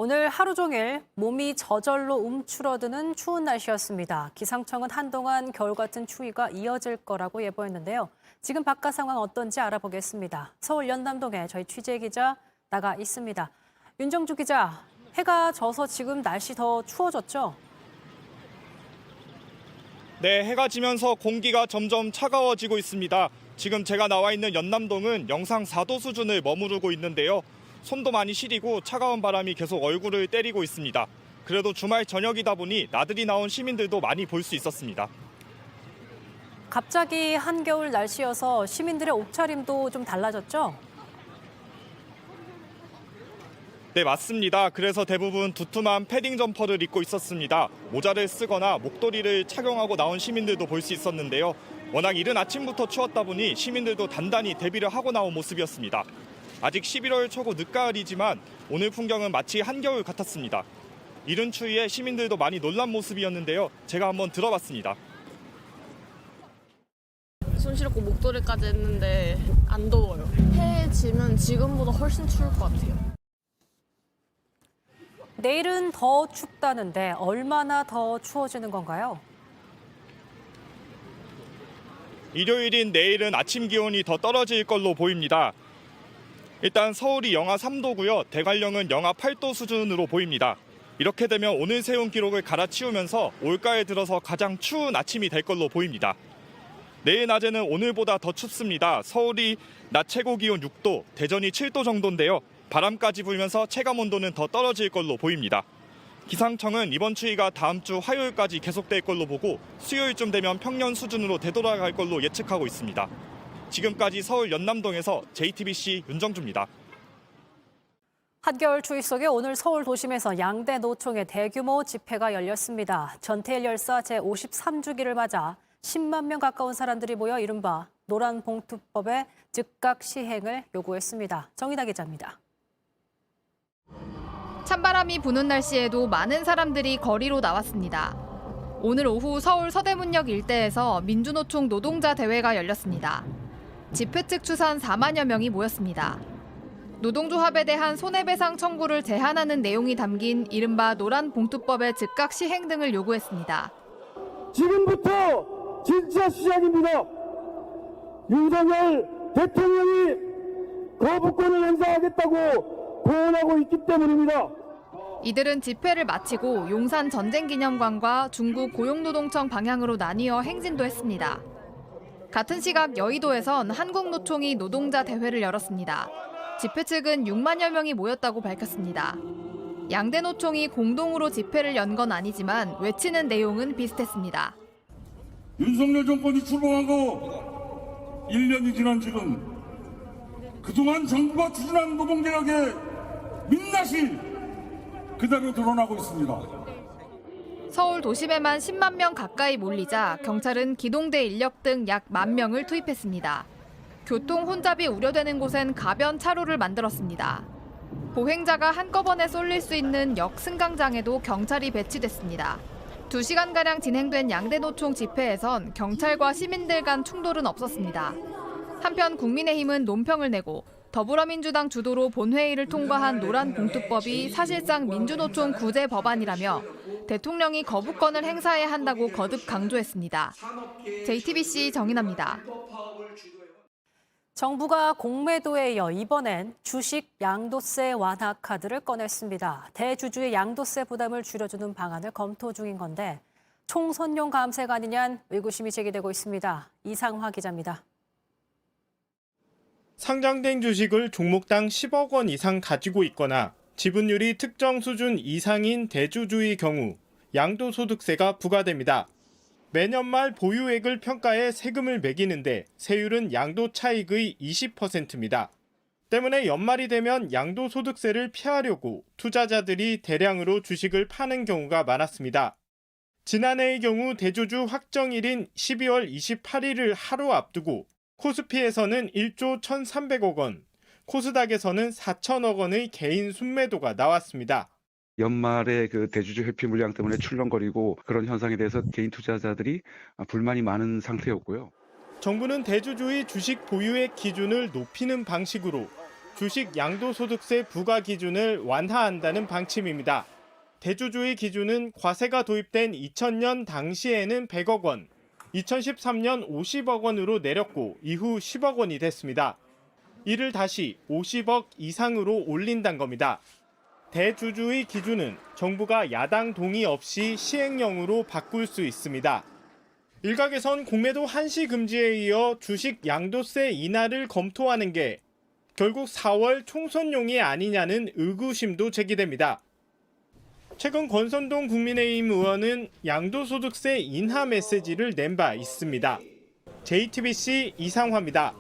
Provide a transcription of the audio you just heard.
오늘 하루 종일 몸이 저절로 움츠러드는 추운 날씨였습니다. 기상청은 한동안 겨울 같은 추위가 이어질 거라고 예보했는데요. 지금 바깥 상황 어떤지 알아보겠습니다. 서울 연남동에 저희 취재 기자 나가 있습니다. 윤정주 기자, 해가 져서 지금 날씨 더 추워졌죠? 네, 해가 지면서 공기가 점점 차가워지고 있습니다. 지금 제가 나와 있는 연남동은 영상 4도 수준을 머무르고 있는데요. 손도 많이 시리고 차가운 바람이 계속 얼굴을 때리고 있습니다. 그래도 주말 저녁이다 보니 나들이 나온 시민들도 많이 볼 수 있었습니다. 갑자기 한겨울 날씨여서 시민들의 옷차림도 좀 달라졌죠? 네, 맞습니다. 그래서 대부분 두툼한 패딩 점퍼를 입고 있었습니다. 모자를 쓰거나 목도리를 착용하고 나온 시민들도 볼 수 있었는데요. 워낙 이른 아침부터 추웠다 보니 시민들도 단단히 대비를 하고 나온 모습이었습니다. 아직 11월 초고 늦가을이지만 오늘 풍경은 마치 한겨울 같았습니다. 이른 추위에 시민들도 많이 놀란 모습이었는데요. 제가 한번 들어봤습니다. 손 시렵고 목도리까지 했는데 안 더워요. 해 지면 지금보다 훨씬 추울 것 같아요. 내일은 더 춥다는데 얼마나 더 추워지는 건가요? 일요일인 내일은 아침 기온이 더 떨어질 걸로 보입니다. 일단 서울이 영하 3도고요. 대관령은 영하 8도 수준으로 보입니다. 이렇게 되면 오늘 세운 기록을 갈아치우면서 올가을 들어서 가장 추운 아침이 될 걸로 보입니다. 내일 낮에는 오늘보다 더 춥습니다. 서울이 낮 최고 기온 6도, 대전이 7도 정도인데요. 바람까지 불면서 체감 온도는 더 떨어질 걸로 보입니다. 기상청은 이번 추위가 다음 주 화요일까지 계속될 걸로 보고 수요일쯤 되면 평년 수준으로 되돌아갈 걸로 예측하고 있습니다. 지금까지 서울 연남동에서 JTBC 윤정주입니다. 한겨울 추위 속에 오늘 서울 도심에서 양대 노총의 대규모 집회가 열렸습니다. 전태일 열사 제53주기를 맞아 10만 명 가까운 사람들이 모여 이른바 노란 봉투법의 즉각 시행을 요구했습니다. 정인아 기자입니다. 찬바람이 부는 날씨에도 많은 사람들이 거리로 나왔습니다. 오늘 오후 서울 서대문역 일대에서 민주노총 노동자 대회가 열렸습니다. 집회 측 추산 4만여 명이 모였습니다. 노동조합에 대한 손해배상 청구를 제한하는 내용이 담긴 이른바 노란 봉투법의 즉각 시행 등을 요구했습니다. 지금부터 진짜 시작입니다. 윤석열 대통령이 거부권을 행사하겠다고 고언하고 있기 때문입니다. 이들은 집회를 마치고 용산 전쟁기념관과 중구 고용노동청 방향으로 나뉘어 행진도 했습니다. 같은 시각 여의도에선 한국노총이 노동자 대회를 열었습니다. 집회 측은 6만여 명이 모였다고 밝혔습니다. 양대 노총이 공동으로 집회를 연 건 아니지만 외치는 내용은 비슷했습니다. 윤석열 정권이 출범하고 1년이 지난 지금 그동안 정부가 추진한 노동개혁의 민낯이 그대로 드러나고 있습니다. 서울 도심에만 10만 명 가까이 몰리자 경찰은 기동대 인력 등 약 1만 명을 투입했습니다. 교통 혼잡이 우려되는 곳엔 가변 차로를 만들었습니다. 보행자가 한꺼번에 쏠릴 수 있는 역 승강장에도 경찰이 배치됐습니다. 2시간가량 진행된 양대 노총 집회에선 경찰과 시민들 간 충돌은 없었습니다. 한편 국민의힘은 논평을 내고 더불어민주당 주도로 본회의를 통과한 노란 봉투법이 사실상 민주노총 구제 법안이라며 대통령이 거부권을 행사해야 한다고 거듭 강조했습니다. JTBC 정인아입니다. 정부가 공매도에 이어 이번엔 주식 양도세 완화 카드를 꺼냈습니다. 대주주의 양도세 부담을 줄여주는 방안을 검토 중인 건데 총선용 감세가 아니냐는 의구심이 제기되고 있습니다. 이상화 기자입니다. 상장된 주식을 종목당 10억 원 이상 가지고 있거나 지분율이 특정 수준 이상인 대주주의 경우 양도소득세가 부과됩니다. 매년 말 보유액을 평가해 세금을 매기는데 세율은 양도 차익의 20%입니다. 때문에 연말이 되면 양도소득세를 피하려고 투자자들이 대량으로 주식을 파는 경우가 많았습니다. 지난해의 경우 대주주 확정일인 12월 28일을 하루 앞두고 코스피에서는 1조 1,300억 원, 코스닥에서는 4천억 원의 개인 순매도가 나왔습니다. 연말에 그 대주주 회피 물량 때문에 출렁거리고 그런 현상에 대해서 개인 투자자들이 불만이 많은 상태였고요. 정부는 대주주의 주식 보유액 기준을 높이는 방식으로 주식 양도소득세 부과 기준을 완화한다는 방침입니다. 대주주의 기준은 과세가 도입된 2000년 당시에는 100억 원, 2013년 50억 원으로 내렸고 이후 10억 원이 됐습니다. 이를 다시 50억 이상으로 올린다는 겁니다. 대주주의 기준은 정부가 야당 동의 없이 시행령으로 바꿀 수 있습니다. 일각에선 공매도 한시 금지에 이어 주식 양도세 인하를 검토하는 게 결국 4월 총선용이 아니냐는 의구심도 제기됩니다. 최근 권선동 국민의힘 의원은 양도소득세 인하 메시지를 낸 바 있습니다. JTBC 이상화입니다.